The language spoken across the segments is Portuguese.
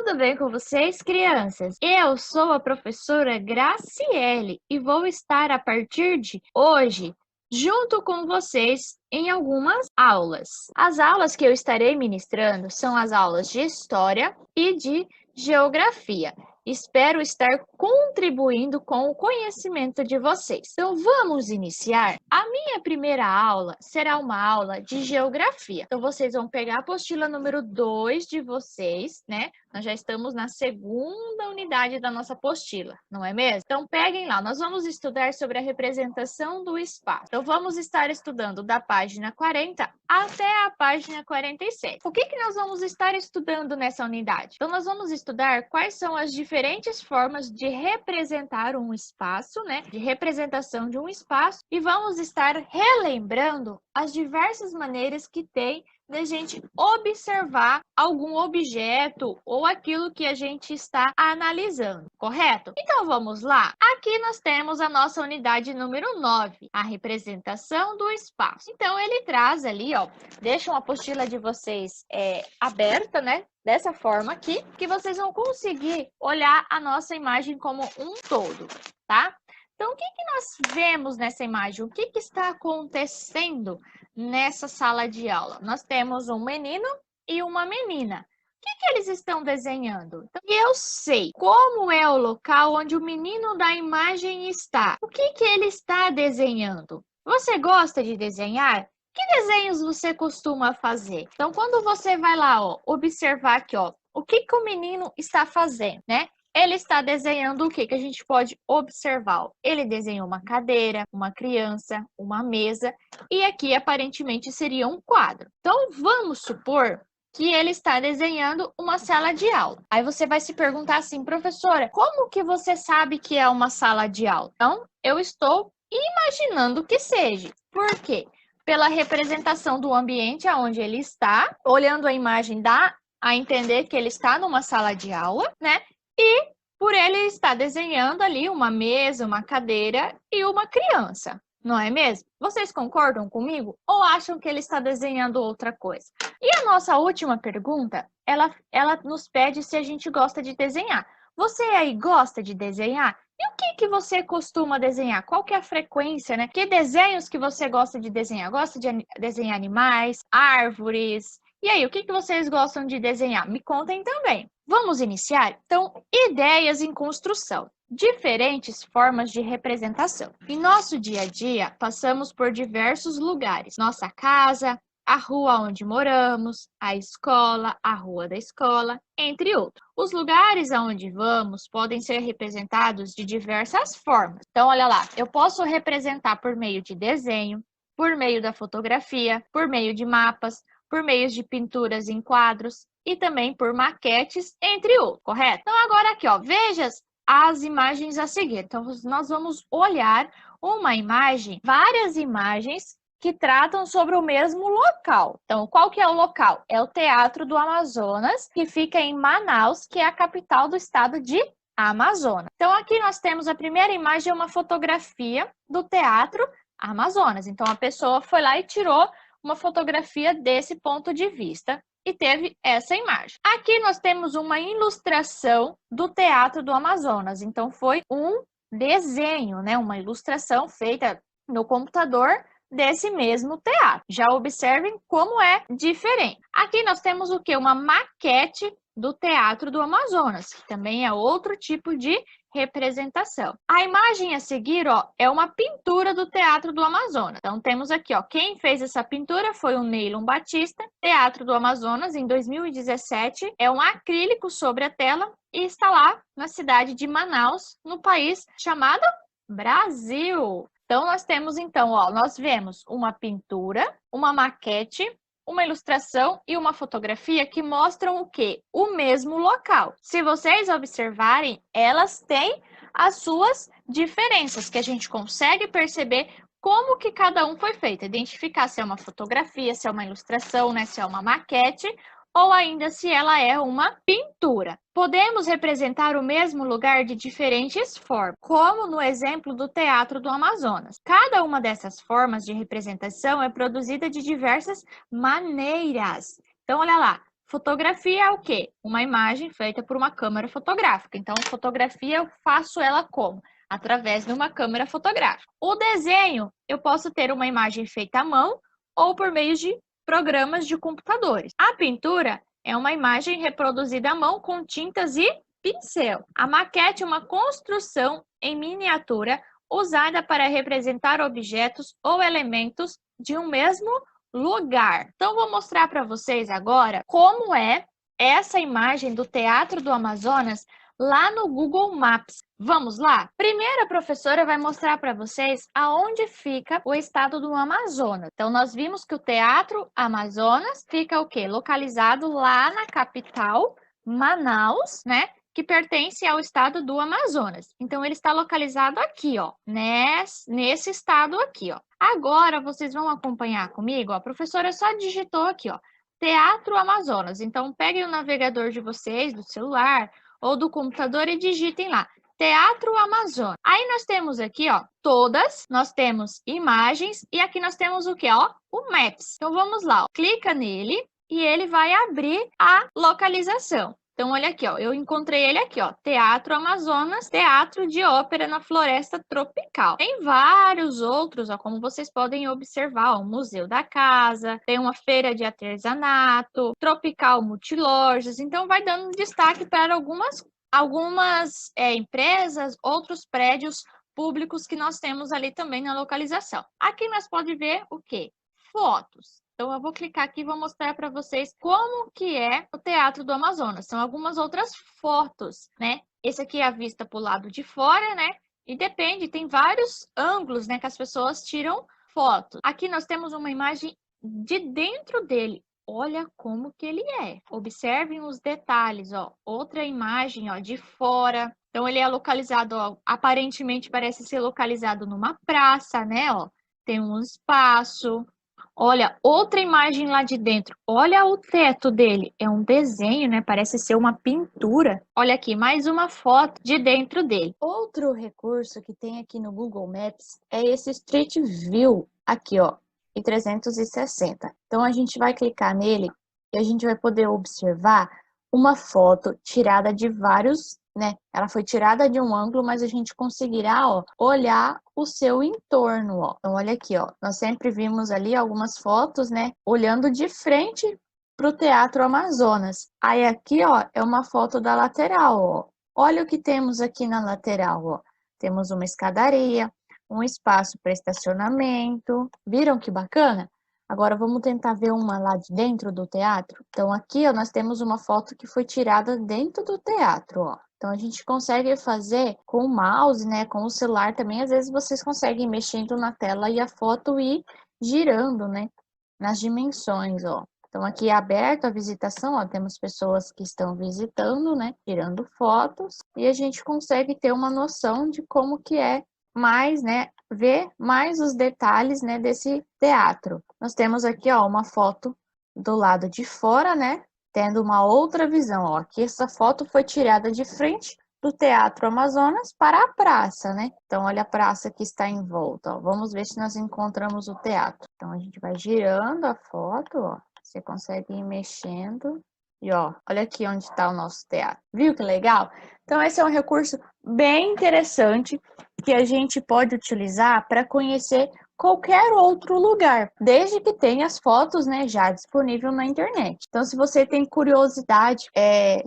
Tudo bem com vocês, crianças? Eu sou a professora Graciele e vou estar a partir de hoje junto com vocês em algumas aulas. As aulas que eu estarei ministrando são as aulas de História e de Geografia. Espero estar contribuindo com o conhecimento de vocês. Então, vamos iniciar? A minha primeira aula será uma aula de Geografia. Então, vocês vão pegar a apostila número 2 de vocês, né? Nós já estamos na segunda unidade da nossa apostila, não é mesmo? Então, peguem lá. Nós vamos estudar sobre a representação do espaço. Então, vamos estar estudando da página 40 até a página 47. O que nós vamos estar estudando nessa unidade? Então, nós vamos estudar quais são as diferentes formas de representar um espaço, né? De representação de um espaço, e vamos estar relembrando as diversas maneiras que tem da gente observar algum objeto ou aquilo que a gente está analisando, correto? Então, vamos lá. Aqui nós temos a nossa unidade número 9, a representação do espaço. Então, ele traz ali, ó, deixa uma apostila de vocês aberta, né? Dessa forma aqui, que vocês vão conseguir olhar a nossa imagem como um todo, tá? Então, o que nós vemos nessa imagem? O que está acontecendo nessa sala de aula? Nós temos um menino e uma menina. O que eles estão desenhando? Então, eu sei como é o local onde o menino da imagem está. O que ele está desenhando? Você gosta de desenhar? Que desenhos você costuma fazer? Então, quando você vai lá, ó, observar aqui, ó, o que o menino está fazendo, né? Ele está desenhando o que a gente pode observar? Ele desenhou uma cadeira, uma criança, uma mesa, e aqui aparentemente seria um quadro. Então, vamos supor que ele está desenhando uma sala de aula. Aí você vai se perguntar assim, professora, como que você sabe que é uma sala de aula? Então, eu estou imaginando que seja. Por quê? Pela representação do ambiente onde ele está, olhando a imagem dá a entender que ele está numa sala de aula, né? E por ele estar desenhando ali uma mesa, uma cadeira e uma criança, não é mesmo? Vocês concordam comigo ou acham que ele está desenhando outra coisa? E a nossa última pergunta, ela nos pede se a gente gosta de desenhar. Você aí gosta de desenhar? E o que você costuma desenhar? Qual que é a frequência, né? Que desenhos que você gosta de desenhar? Gosta de desenhar animais, árvores? E aí, o que vocês gostam de desenhar? Me contem também. Vamos iniciar? Então, ideias em construção. Diferentes formas de representação. Em nosso dia a dia, passamos por diversos lugares. Nossa casa, a rua onde moramos, a escola, a rua da escola, entre outros. Os lugares aonde vamos podem ser representados de diversas formas. Então, olha lá, eu posso representar por meio de desenho, por meio da fotografia, por meio de mapas, por meio de pinturas em quadros e também por maquetes, entre outros, correto? Então, agora aqui, ó, veja as imagens a seguir. Então, nós vamos olhar uma imagem, várias imagens que tratam sobre o mesmo local. Então, qual que é o local? É o Teatro do Amazonas, que fica em Manaus, que é a capital do estado de Amazonas. Então, aqui nós temos a primeira imagem, uma fotografia do Teatro Amazonas. Então, a pessoa foi lá e tirou uma fotografia desse ponto de vista e teve essa imagem. Aqui nós temos uma ilustração do Teatro do Amazonas. Então, foi um desenho, né? Uma ilustração feita no computador desse mesmo teatro. Já observem como é diferente. Aqui nós temos o quê? Uma maquete do Teatro do Amazonas, que também é outro tipo de representação. A imagem a seguir, ó, é uma pintura do Teatro do Amazonas. Então, temos aqui, ó, quem fez essa pintura foi o Neylon Batista. Teatro do Amazonas, em 2017, é um acrílico sobre a tela e está lá na cidade de Manaus, no país chamado Brasil. Então, nós temos, então, ó, nós vemos uma pintura, uma maquete, uma ilustração e uma fotografia que mostram o quê? O mesmo local. Se vocês observarem, elas têm as suas diferenças, que a gente consegue perceber como que cada um foi feito. Identificar se é uma fotografia, se é uma ilustração, né? Se é uma maquete, ou ainda se ela é uma pintura. Podemos representar o mesmo lugar de diferentes formas, como no exemplo do Teatro do Amazonas. Cada uma dessas formas de representação é produzida de diversas maneiras. Então, olha lá, Fotografia é o quê? Uma imagem feita por uma câmera fotográfica. Então, fotografia eu faço ela como? Através de uma câmera fotográfica. O desenho, eu posso ter uma imagem feita à mão ou por meio de programas de computadores. A pintura é uma imagem reproduzida à mão com tintas e pincel. A maquete é uma construção em miniatura usada para representar objetos ou elementos de um mesmo lugar. Então, vou mostrar para vocês agora como é essa imagem do Teatro do Amazonas lá no Google Maps. Vamos lá? Primeiro, a professora vai mostrar para vocês aonde fica o estado do Amazonas. Então, nós vimos que o Teatro Amazonas fica o quê? Localizado lá na capital, Manaus, né? Que pertence ao estado do Amazonas. Então, ele está localizado aqui, ó, nesse estado aqui, ó. Agora, vocês vão acompanhar comigo, ó. A professora só digitou aqui, ó, Teatro Amazonas. Então, peguem o navegador de vocês, do celular ou do computador e digitem lá, Teatro Amazonas. Aí nós temos aqui, ó, nós temos imagens e aqui nós temos o que, ó, o Maps. Então, vamos lá, ó. Clica nele e ele vai abrir a localização. Então, olha aqui, ó, eu encontrei ele aqui, ó, Teatro Amazonas, Teatro de Ópera na Floresta Tropical. Tem vários outros, ó, como vocês podem observar, ó, o Museu da Casa, tem uma feira de artesanato, Tropical Multilojas, então vai dando destaque para algumas empresas, outros prédios públicos que nós temos ali também na localização. Aqui nós podemos ver o quê? Fotos. Então, eu vou clicar aqui e vou mostrar para vocês como que é o Teatro do Amazonas. São algumas outras fotos, né? Esse aqui é a vista para o lado de fora, né? E depende, tem vários ângulos, né? Que as pessoas tiram fotos. Aqui nós temos uma imagem de dentro dele. Olha como que ele é. Observem os detalhes, ó. Outra imagem, ó, de fora. Então, ele é localizado, ó, aparentemente parece ser localizado numa praça, né? Ó, tem um espaço. Olha, outra imagem lá de dentro. Olha o teto dele. É um desenho, né? Parece ser uma pintura. Olha aqui, mais uma foto de dentro dele. Outro recurso que tem aqui no Google Maps é esse Street View. Aqui, ó, em 360. Então, a gente vai clicar nele e a gente vai poder observar uma foto tirada de vários, né? Ela foi tirada de um ângulo, mas a gente conseguirá, ó, olhar o seu entorno, ó. Então, olha aqui, ó. Nós sempre vimos ali algumas fotos, né? Olhando de frente para o Teatro Amazonas. Aí aqui, ó, é uma foto da lateral, ó. Olha o que temos aqui na lateral, ó. Temos uma escadaria, um espaço para estacionamento. Viram que bacana? Agora vamos tentar ver uma lá de dentro do teatro. Então aqui, ó, nós temos uma foto que foi tirada dentro do teatro, ó. Então a gente consegue fazer com o mouse, né, com o celular também. Às vezes vocês conseguem ir mexendo na tela e a foto ir girando, né, nas dimensões, ó. Então aqui é aberto a visitação, ó, temos pessoas que estão visitando, né, tirando fotos, e a gente consegue ter uma noção de como que é mais, né, ver mais os detalhes, né, desse teatro. Nós temos aqui, ó, uma foto do lado de fora, né, tendo uma outra visão, ó. Aqui essa foto foi tirada de frente do Teatro Amazonas para a praça, né? Então, olha a praça que está em volta, ó. Vamos ver se nós encontramos o teatro. Então, a gente vai girando a foto, ó. Você consegue ir mexendo. E, ó, olha aqui onde está o nosso teatro. Viu que legal? Então, esse é um recurso bem interessante que a gente pode utilizar para conhecer qualquer outro lugar, desde que tenha as fotos, né, já disponível na internet. Então, se você tem curiosidade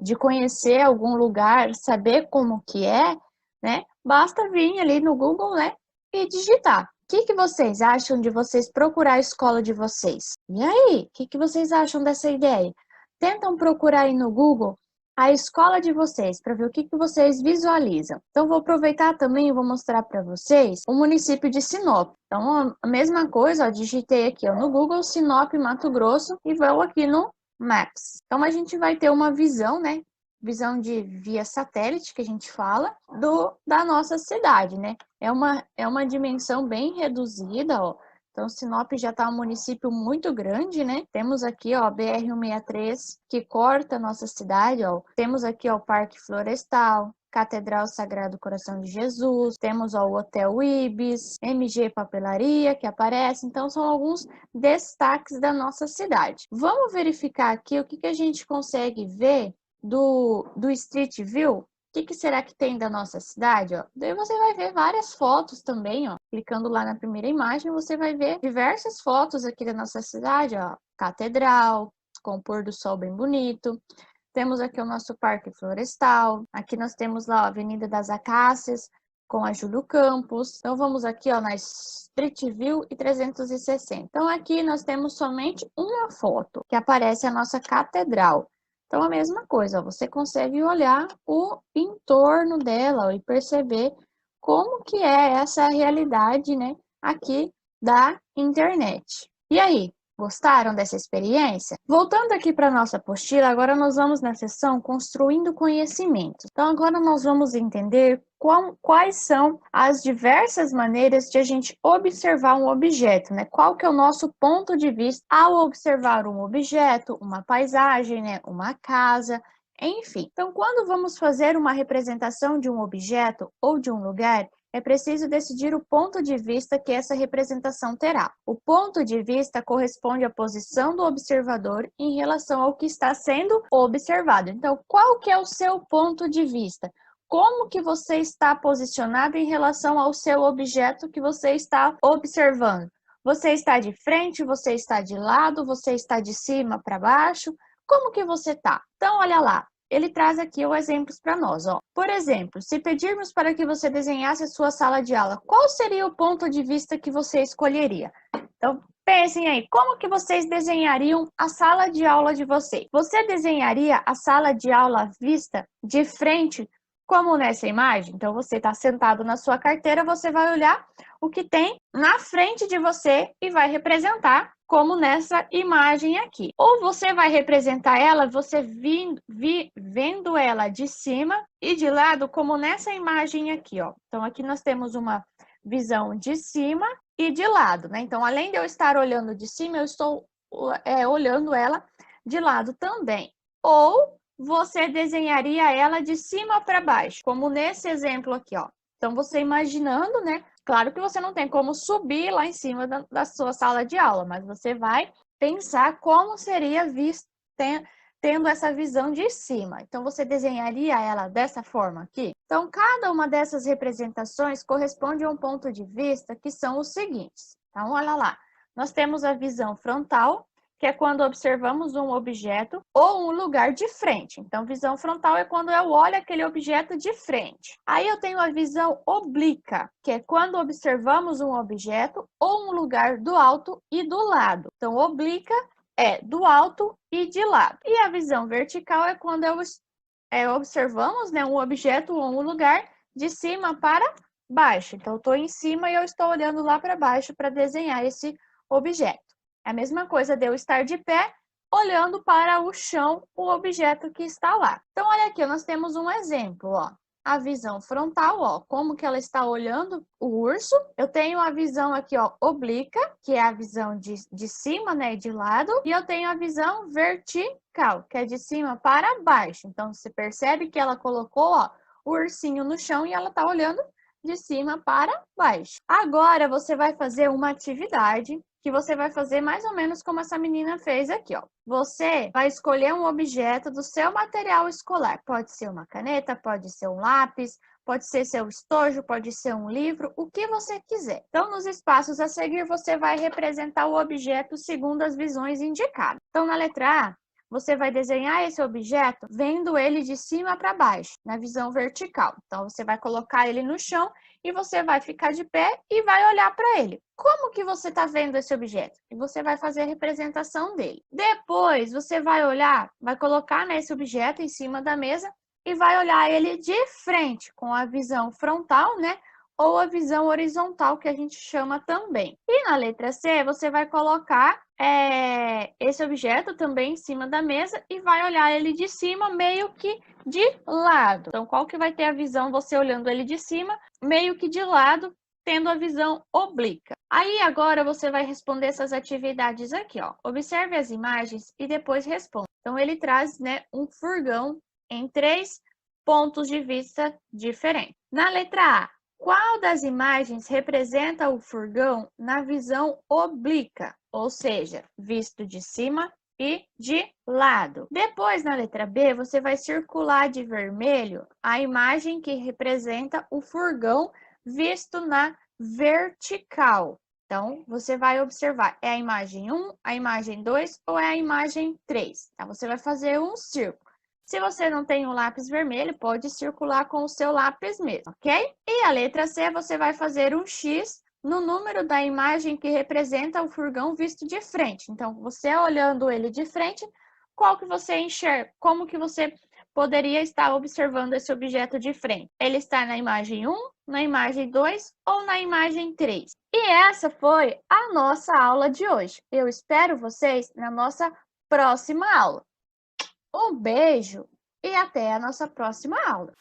de conhecer algum lugar, saber como que é, né, basta vir ali no Google, né, e digitar. O que vocês acham de vocês procurar a escola de vocês? E aí, o que vocês acham dessa ideia? Tentam procurar aí no Google a escola de vocês, para ver o que vocês visualizam. Então, vou aproveitar também e vou mostrar para vocês o município de Sinop. Então, a mesma coisa, ó, digitei aqui ó, no Google, Sinop, Mato Grosso, e vou aqui no Maps. Então, a gente vai ter uma visão, né? Visão de via satélite, que a gente fala, da nossa cidade, né? É uma dimensão bem reduzida, ó. Então, Sinop já está um município muito grande, né? Temos aqui, ó, BR-163, que corta a nossa cidade, ó. Temos aqui, ó, o Parque Florestal. Catedral Sagrado Coração de Jesus, temos ó, o Hotel Ibis, MG Papelaria que aparece, então são alguns destaques da nossa cidade. Vamos verificar aqui o que a gente consegue ver do Street View. O que será que tem da nossa cidade? Ó? Daí você vai ver várias fotos também, ó. Clicando lá na primeira imagem, você vai ver diversas fotos aqui da nossa cidade, ó. Catedral, com o pôr do sol bem bonito. Temos aqui o nosso Parque Florestal. Aqui nós temos lá a Avenida das Acácias, com a Júlio Campos. Então, vamos aqui ó, na Street View e 360. Então, aqui nós temos somente uma foto, que aparece a nossa catedral. Então, a mesma coisa, ó, você consegue olhar o entorno dela ó, e perceber como que é essa realidade, né, aqui da internet. E aí? Gostaram dessa experiência? Voltando aqui para a nossa apostila, agora nós vamos na seção Construindo Conhecimento. Então, agora nós vamos entender quais são as diversas maneiras de a gente observar um objeto, né? Qual que é o nosso ponto de vista ao observar um objeto, uma paisagem, né? Uma casa, enfim. Então, quando vamos fazer uma representação de um objeto ou de um lugar, é preciso decidir o ponto de vista que essa representação terá. O ponto de vista corresponde à posição do observador em relação ao que está sendo observado. Então, qual que é o seu ponto de vista? Como que você está posicionado em relação ao seu objeto que você está observando? Você está de frente, você está de lado, você está de cima para baixo? Como que você está? Então, olha lá. Ele traz aqui os exemplos para nós. Ó. Por exemplo, se pedirmos para que você desenhasse a sua sala de aula, qual seria o ponto de vista que você escolheria? Então, pensem aí, como que vocês desenhariam a sala de aula de vocês? Você desenharia a sala de aula vista de frente, como nessa imagem? Então, você está sentado na sua carteira, você vai olhar o que tem na frente de você e vai representar como nessa imagem aqui. Ou você vai representar ela, você vendo ela de cima e de lado, como nessa imagem aqui, ó. Então, aqui nós temos uma visão de cima e de lado, né? Então, além de eu estar olhando de cima, eu estou olhando ela de lado também. Ou você desenharia ela de cima para baixo, como nesse exemplo aqui, ó. Então, você imaginando, né? Claro que você não tem como subir lá em cima da sua sala de aula, mas você vai pensar como seria visto tendo essa visão de cima. Então, você desenharia ela dessa forma aqui? Então, cada uma dessas representações corresponde a um ponto de vista que são os seguintes. Então, olha lá. Nós temos a visão frontal, que é quando observamos um objeto ou um lugar de frente. Então, visão frontal é quando eu olho aquele objeto de frente. Aí eu tenho a visão oblíqua, que é quando observamos um objeto ou um lugar do alto e do lado. Então, oblíqua é do alto e de lado. E a visão vertical é quando observamos né, um objeto ou um lugar de cima para baixo. Então, eu estou em cima e eu estou olhando lá para baixo para desenhar esse objeto. É a mesma coisa de eu estar de pé, olhando para o chão, o objeto que está lá. Então, olha aqui, nós temos um exemplo, ó. A visão frontal, ó, como que ela está olhando o urso. Eu tenho a visão aqui, ó, oblíqua, que é a visão de cima, né, de lado. E eu tenho a visão vertical, que é de cima para baixo. Então, você percebe que ela colocou, ó, o ursinho no chão e ela está olhando de cima para baixo. Agora, você vai fazer uma atividade que você vai fazer mais ou menos como essa menina fez aqui, ó. Você vai escolher um objeto do seu material escolar. Pode ser uma caneta, pode ser um lápis, pode ser seu estojo, pode ser um livro, o que você quiser. Então, nos espaços a seguir, você vai representar o objeto segundo as visões indicadas. Então, na letra A, você vai desenhar esse objeto vendo ele de cima para baixo, na visão vertical. Então, você vai colocar ele no chão e você vai ficar de pé e vai olhar para ele. Como que você está vendo esse objeto? E você vai fazer a representação dele. Depois, você vai olhar, vai colocar nesse objeto em cima da mesa e vai olhar ele de frente, com a visão frontal, né? Ou a visão horizontal, que a gente chama também. E na letra C, você vai colocar esse objeto também em cima da mesa e vai olhar ele de cima, meio que de lado. Então, qual que vai ter a visão você olhando ele de cima, meio que de lado, tendo a visão oblíqua. Aí, agora, você vai responder essas atividades aqui, ó. Observe as imagens e depois responda. Então, ele traz, né, um furgão em 3 pontos de vista diferentes. Na letra A, qual das imagens representa o furgão na visão oblíqua, ou seja, visto de cima e de lado? Depois, na letra B, você vai circular de vermelho a imagem que representa o furgão visto na vertical. Então, você vai observar, é a imagem 1, a imagem 2 ou é a imagem 3? Então, você vai fazer um círculo. Se você não tem um lápis vermelho, pode circular com o seu lápis mesmo, ok? E a letra C, você vai fazer um X no número da imagem que representa o furgão visto de frente. Então, você olhando ele de frente, qual que você enxerga? Como que você poderia estar observando esse objeto de frente? Ele está na imagem 1, na imagem 2 ou na imagem 3? E essa foi a nossa aula de hoje. Eu espero vocês na nossa próxima aula. Um beijo e até a nossa próxima aula.